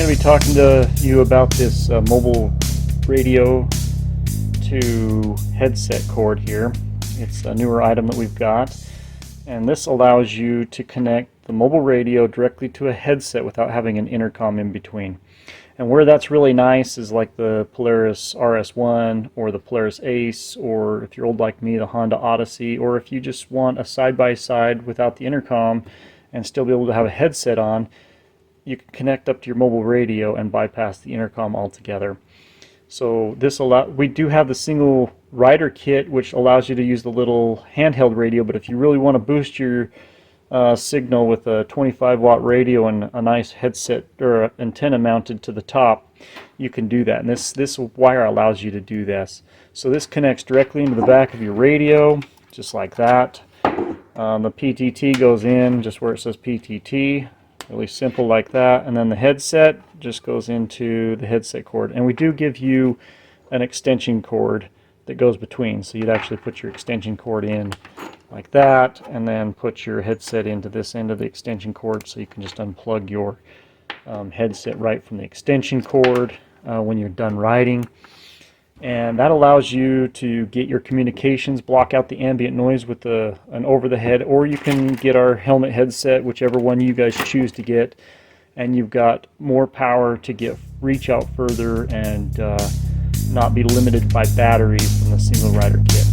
going to be talking to you about this mobile radio to headset cord here. It's a newer item that we've got, and this allows you to connect the mobile radio directly to a headset without having an intercom in between. And where that's really nice is like the Polaris RS1 or the Polaris Ace, or if you're old like me, the Honda Odyssey, or if you just want a side-by-side without the intercom and still be able to have a headset on, you can connect up to your mobile radio and bypass the intercom altogether. So we do have the single rider kit, which allows you to use the little handheld radio, but if you really want to boost your signal with a 25-watt radio and a nice headset or antenna mounted to the top, you can do that. And this wire allows you to do this. So this connects directly into the back of your radio, just like that. The PTT goes in just where it says PTT. Really simple like that, and then the headset just goes into the headset cord, and we do give you an extension cord that goes between, so you'd actually put your extension cord in like that and then put your headset into this end of the extension cord, so you can just unplug your headset right from the extension cord when you're done riding. And that allows you to get your communications, block out the ambient noise with an over-the-head, or you can get our helmet headset, whichever one you guys choose to get, and you've got more power to reach out further and not be limited by batteries from the single rider kit.